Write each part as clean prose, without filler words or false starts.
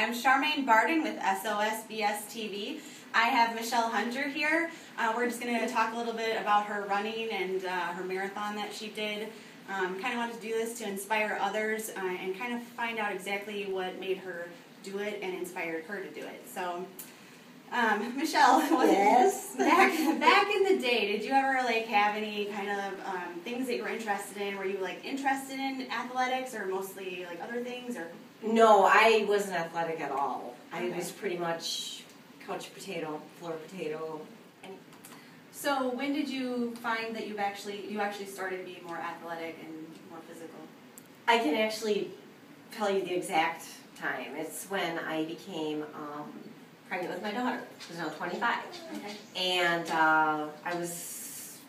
I'm Charmaine Barden with SOSBS TV. I have Michele Hunter here. We're just going to talk a little bit about her running and her marathon that she did. Kind of wanted to do this to inspire others and kind of find out exactly what made her do it and inspired her to do it. So, Michele, yes. back in the day, did you ever have any kind of things that you were interested in? Were you interested in athletics or mostly other things? Or No, I wasn't athletic at all. Okay. I was pretty much couch potato, floor potato. So when did you find that you actually started being more athletic and more physical? I can actually tell you the exact time. It's when I became pregnant with my daughter. She was now 25. Okay. And I was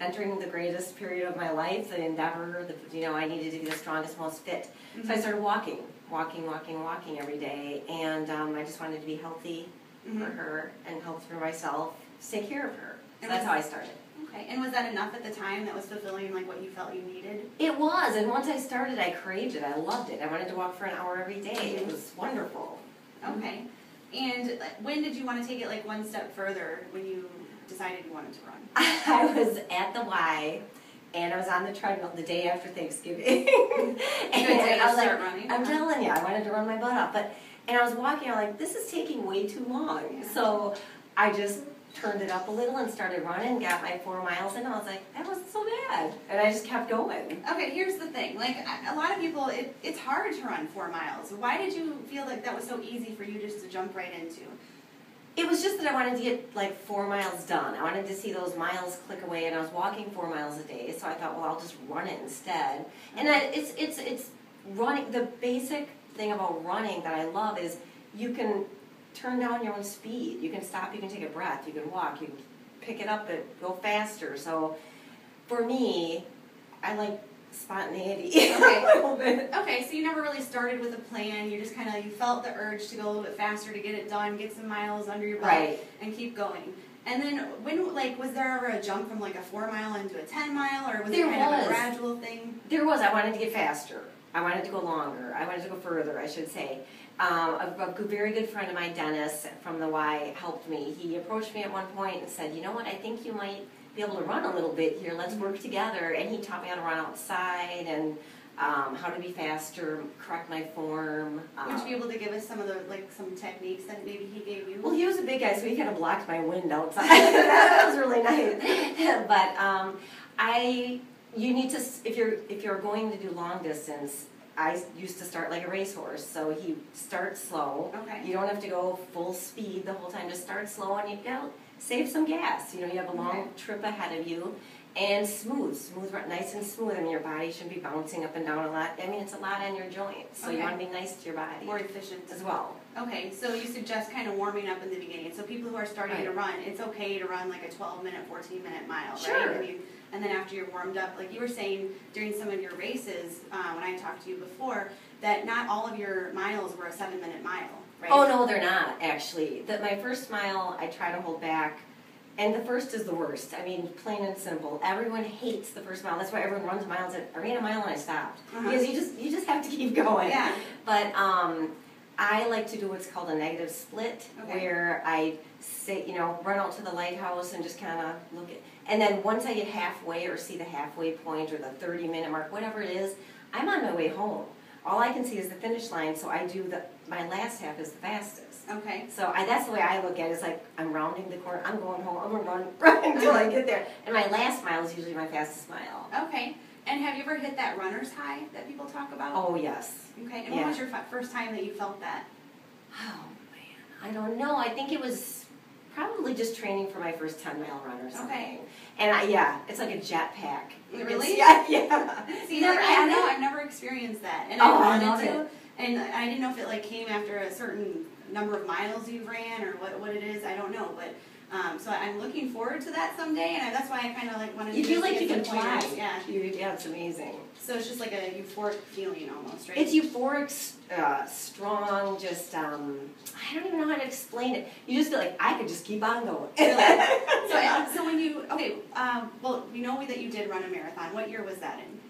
entering the greatest period of my life, the endeavor, I needed to be the strongest, most fit. Mm-hmm. So I started walking every day. And I just wanted to be healthy for her and healthy for myself, to take care of her. So that's how I started. Okay. And was that enough at the time that was fulfilling what you felt you needed? It was. And once I started, I craved it. I loved it. I wanted to walk for an hour every day. It was wonderful. Okay. And when did you want to take it one step further when you decided you wanted to run? I was at the Y, and I was on the treadmill the day after Thanksgiving. and I was running? I'm telling you, I wanted to run my butt off. And I was walking, I'm like, this is taking way too long. Yeah. So I just turned it up a little and started running, got my 4 miles in, and I was like, that wasn't so bad. And I just kept going. Okay, here's the thing. A lot of people, it's hard to run 4 miles. Why did you feel like that was so easy for you just to jump right into? It was just that I wanted to get 4 miles done. I wanted to see those miles click away, and I was walking 4 miles a day, so I thought, well, I'll just run it instead. And it's running. The basic thing about running that I love is you can turn down your own speed. You can stop, you can take a breath, you can walk, you can pick it up and go faster. So for me, I like spontaneity okay. a little bit. Okay, so you never really started with a plan. You just you felt the urge to go a little bit faster to get it done, get some miles under your belt, right, and keep going. And then when was there ever a jump from a 4 mile into a 10 mile, or was it kind of a gradual thing? There was. I wanted to get faster. I wanted to go longer. I wanted to go further, I should say. A very good friend of mine, Dennis, from the Y, helped me. He approached me at one point and said, you know what, I think you might be able to run a little bit here. Let's work together. And he taught me how to run outside and how to be faster, correct my form. Would you be able to give us some of the some techniques that maybe he gave you? Well, he was a big guy, so he kind of blocked my wind outside. That was really nice. But you need to, if you're going to do long distance, I used to start like a racehorse, so he starts slow. Okay. You don't have to go full speed the whole time. Just start slow, and you save some gas. You have a long trip ahead of you, and smooth, nice and smooth. I mean, your body shouldn't be bouncing up and down a lot. I mean, it's a lot on your joints, so you want to be nice to your body. More efficient as well. Okay, so you suggest kind of warming up in the beginning. So people who are starting to run, it's okay to run a 12-minute, 14-minute mile, sure, right? And then after you're warmed up, like you were saying during some of your races, when I talked to you before, that not all of your miles were a 7-minute mile, right? Oh, no, they're not, actually. My first mile, I try to hold back, and the first is the worst. I mean, plain and simple. Everyone hates the first mile. That's why everyone runs miles. I ran a mile and I stopped. Because you just have to keep going. Yeah. But I like to do what's called a negative split, where I say, run out to the lighthouse and just kind of look at, and then once I get halfway or see the halfway point or the 30-minute mark, whatever it is, I'm on my way home. All I can see is the finish line, so I do my last half is the fastest. Okay. So that's the way I look at it. It's like I'm rounding the corner, I'm going home, I'm going to run until I get there. And my last mile is usually my fastest mile. Okay. And have you ever hit that runner's high that people talk about? Oh, yes. Okay. And when was your first time that you felt that? Oh, man. I don't know. I think it was probably just training for my first 10-mile run or something. Okay. And it's like a jetpack. Really? Yeah. See, I've never experienced that. And I wanted to. And I didn't know if it came after a certain number of miles you ran or what it is. I don't know. But so I'm looking forward to that someday, and that's why I kind of wanted to. You feel like you can fly. Yeah. Yeah, it's amazing. So it's just like a euphoric feeling almost, right? It's euphoric, strong, just, I don't even know how to explain it. You just feel like, I could just keep on going. So when you, well, we know that you did run a marathon. What year was that in?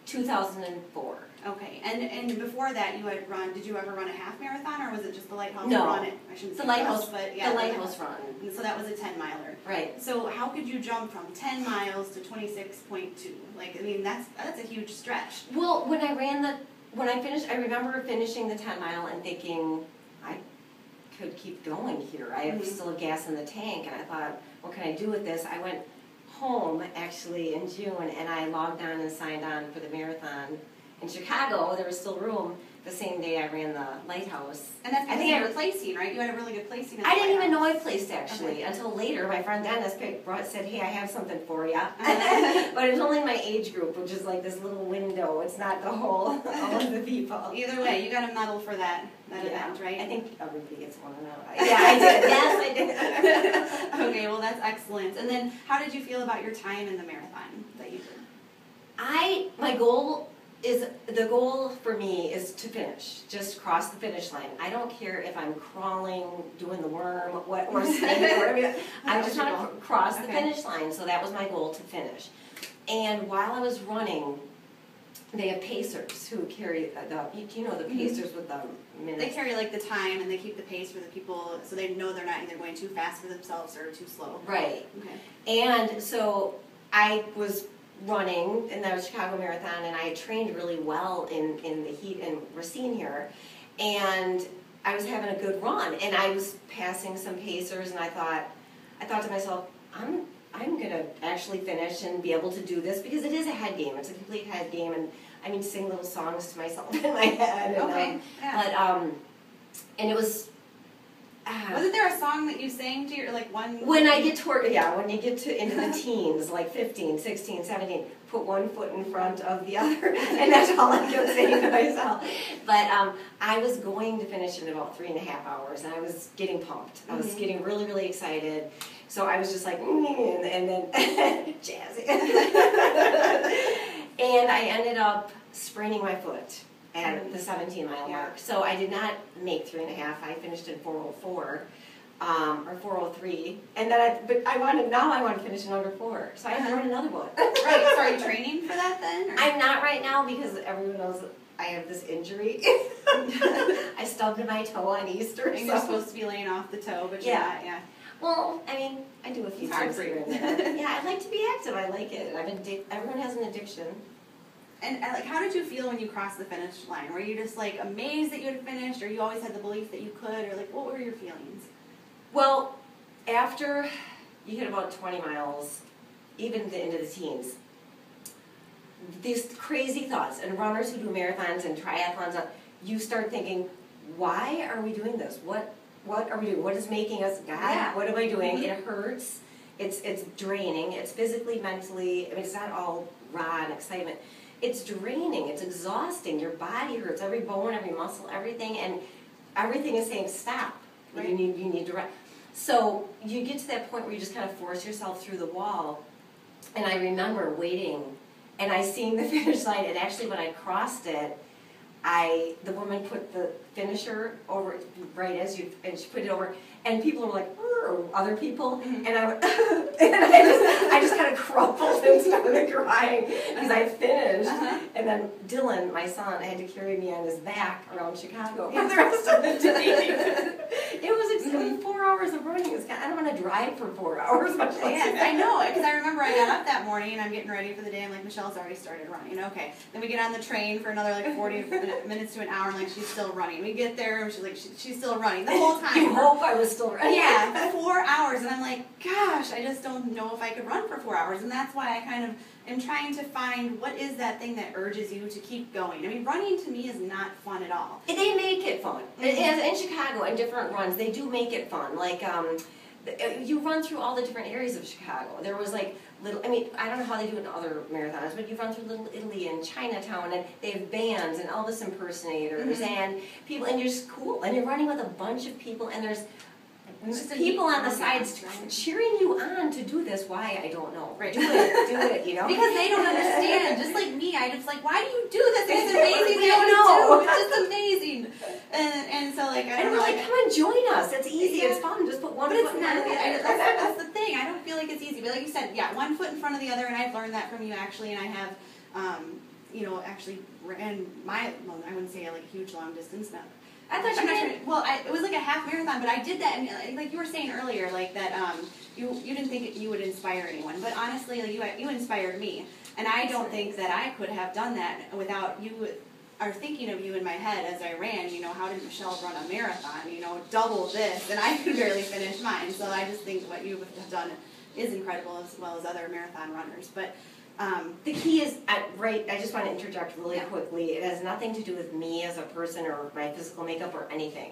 2004. Okay, and before that you had run, did you ever run a half marathon, or was it just the Lighthouse No. run? I shouldn't say The Lighthouse, just, but yeah. the Lighthouse run. And so that was a 10-miler. Right. So how could you jump from 10 miles to 26.2? Like, I mean, that's a huge stretch. Well, when I finished, I remember finishing the 10-mile and thinking, I could keep going here. I have still gas in the tank, and I thought, what can I do with this? I went home, actually, in June, and I logged on and signed on for the marathon in Chicago. There was still room. The same day I ran the Lighthouse. And that's because you were placing, right? You had a really good placing. I didn't even know I placed, actually, until later. My friend Dennis said, hey, I have something for you. But it's only my age group, which is like this little window. It's not the whole, all of the people. Either way, you got a medal for that event, right? I think everybody gets one now. Yeah, I did. Yes, I did. Okay, well, that's excellent. And then how did you feel about your time in the marathon that you did? The goal for me is to finish, just cross the finish line. I don't care if I'm crawling, doing the worm, or snake, or whatever. I just want to cross the finish line, so that was my goal, to finish. And while I was running, they have pacers who carry the pacers with the minutes? They carry like the time, and they keep the pace for the people, so they know they're not either going too fast for themselves or too slow. Right. Okay. And so I was running in the Chicago Marathon, and I trained really well in the heat in Racine here, and I was having a good run, and I was passing some pacers, and I thought to myself, I'm going to actually finish and be able to do this, because it is a head game. It's a complete head game, and I mean, sing little songs to myself in my head. And, and it was. Wasn't there a song that you sang to your, like, one? When you get into the teens, like 15, 16, 17, put one foot in front of the other, and that's all I kept saying to myself. But I was going to finish in about 3.5 hours, and I was getting pumped. I was getting really, really excited. So I was just like, and then jazzy. And I ended up spraining my foot at the 17-mile mark. So I did not make 3.5. I finished in 4:04 or 4:03, and then I want to finish in under 4. So I have to run another one. Right. So are you training for that then? Or? I'm not right now, because everyone knows I have this injury. I stubbed my toe on Easter. And you're supposed to be laying off the toe, but you're not. Yeah. Well, I mean, I do a few things here and there. Yeah, I like to be active. I like it. Everyone has an addiction. And like, how did you feel when you crossed the finish line? Were you just like amazed that you had finished, or you always had the belief that you could, or like, what were your feelings? Well, after you hit about 20 miles, even into the teens, these crazy thoughts, and runners who do marathons and triathlons, you start thinking, why are we doing this? What are we doing? What is making us, God, what am I doing? It hurts. It's draining. It's physically, mentally, I mean, it's not all raw and excitement. It's draining. It's exhausting. Your body hurts. Every bone, every muscle, everything, and everything is saying stop. Right. You need to rest. So you get to that point where you just kind of force yourself through the wall. And I remember waiting, and I seen the finish line, and actually when I crossed it, the woman put the finisher over and she put it over, and people were like, other people, and I went, and I just kind of crumpled and started crying because I finished, and then Dylan, my son, had to carry me on his back around Chicago for the rest of the day. It was 4 hours of running. I don't want to drive for 4 hours. Yes, I know, because I remember I got up that morning and I'm getting ready for the day. I'm like, Michelle's already started running. Okay, then we get on the train for another like 40 minutes to an hour, and like she's still running. We get there and she's like, she's still running the whole time. You hope I was still running. Yeah, 4 hours, and I'm like, gosh, I just don't know if I could run for 4 hours, and that's why I kind of am trying to find what is that thing that urges you to keep going. I mean, running to me is not fun at all. They make it fun. In Chicago, in different runs, they do make it fun. Like, you run through all the different areas of Chicago. There was like I don't know how they do it in other marathons, but you run through Little Italy and Chinatown, and they have bands and Elvis impersonators and people, and you're just cool, and you're running with a bunch of people, and there's people on the sides cheering you on to do this. Why? I don't know. Right. Do it, you know? Because they don't understand. Just like me, I just like, why do you do this? It's amazing. We don't know. It's just amazing. And so like, I don't know. Like, come and join us. It's easy. It's fun. Just put one foot in front of the other. That's the thing. I don't feel like it's easy. But like you said, one foot in front of the other, and I've learned that from you actually, and I have actually ran well, I wouldn't say like a huge long distance, no. I thought you ran. Well, it was like a half marathon, but I did that, and like you were saying earlier, like that you didn't think you would inspire anyone, but honestly, like you inspired me, and I don't think that I could have done that without you. Are thinking of you in my head as I ran. How did Michele run a marathon? Double this, and I could barely finish mine. So I just think what you have done is incredible, as well as other marathon runners. But the key is, I just want to interject really quickly. It has nothing to do with me as a person or my physical makeup or anything.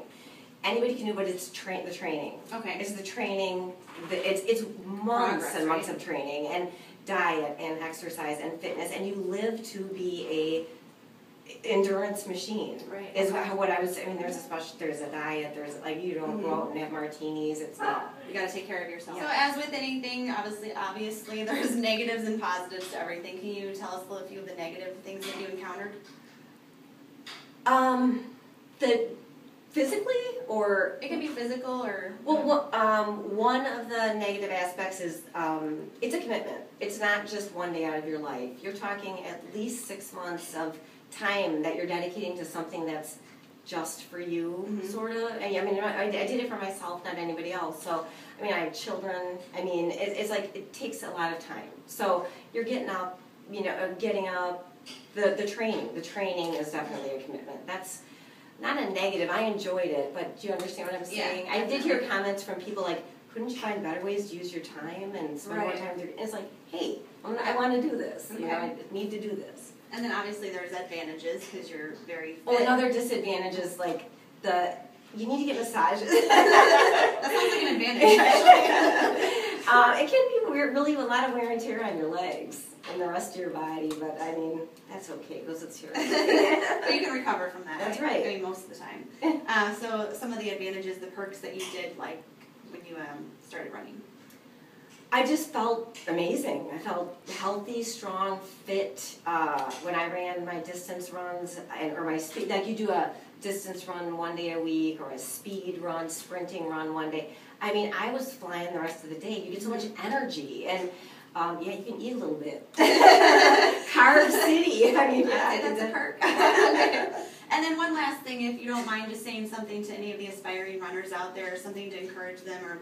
Anybody can do, but it's the training. Okay. It's the training. It's months and months of training and diet and exercise and fitness, and you live to be a endurance machine. Right. Is what I was. I mean, there's a diet. There's you don't go out and have martinis. It's not. You got to take care of yourself. Yeah. So as with anything, obviously there's negatives and positives to everything. Can you tell us a few of the negative things that you encountered? The physically, or it could be physical or. Well, one of the negative aspects is it's a commitment. It's not just one day out of your life. You're talking at least 6 months of time that you're dedicating to something that's just for you, sort of. I mean, I did it for myself, not anybody else. So, I mean, I have children. I mean, it's like it takes a lot of time. So you're getting up, getting up. The training is definitely a commitment. That's not a negative. I enjoyed it, but do you understand what I'm saying? Yeah. I did hear comments from people like, couldn't you find better ways to use your time and spend more time? It's like, hey, I want to do this. Okay. I need to do this. And then obviously there's advantages because you're very fit. Well, another disadvantage is like you need to get massages. That sounds like an advantage, actually. It can be really a lot of wear and tear on your legs and the rest of your body, but I mean, that's okay because it's your But you can recover from that. That's right. I mean, most of the time. So some of the advantages, the perks that you did, like when you started running. I just felt amazing. I felt healthy, strong, fit. When I ran my distance runs or my speed, like you do a distance run one day a week or a speed run, sprinting run one day. I mean, I was flying the rest of the day. You get so much energy, and you can eat a little bit. Carb City. I mean, that's a perk. And then one last thing, if you don't mind just saying something to any of the aspiring runners out there, something to encourage them, or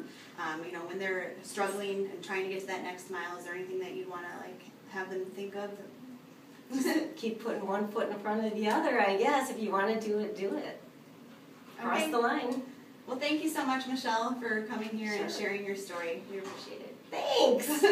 when they're struggling and trying to get to that next mile, is there anything that you'd want to have them think of? Keep putting one foot in front of the other, I guess. If you want to do it, do it. Cross the line. Well, thank you so much, Michele, for coming here and sharing your story. We appreciate it. Thanks.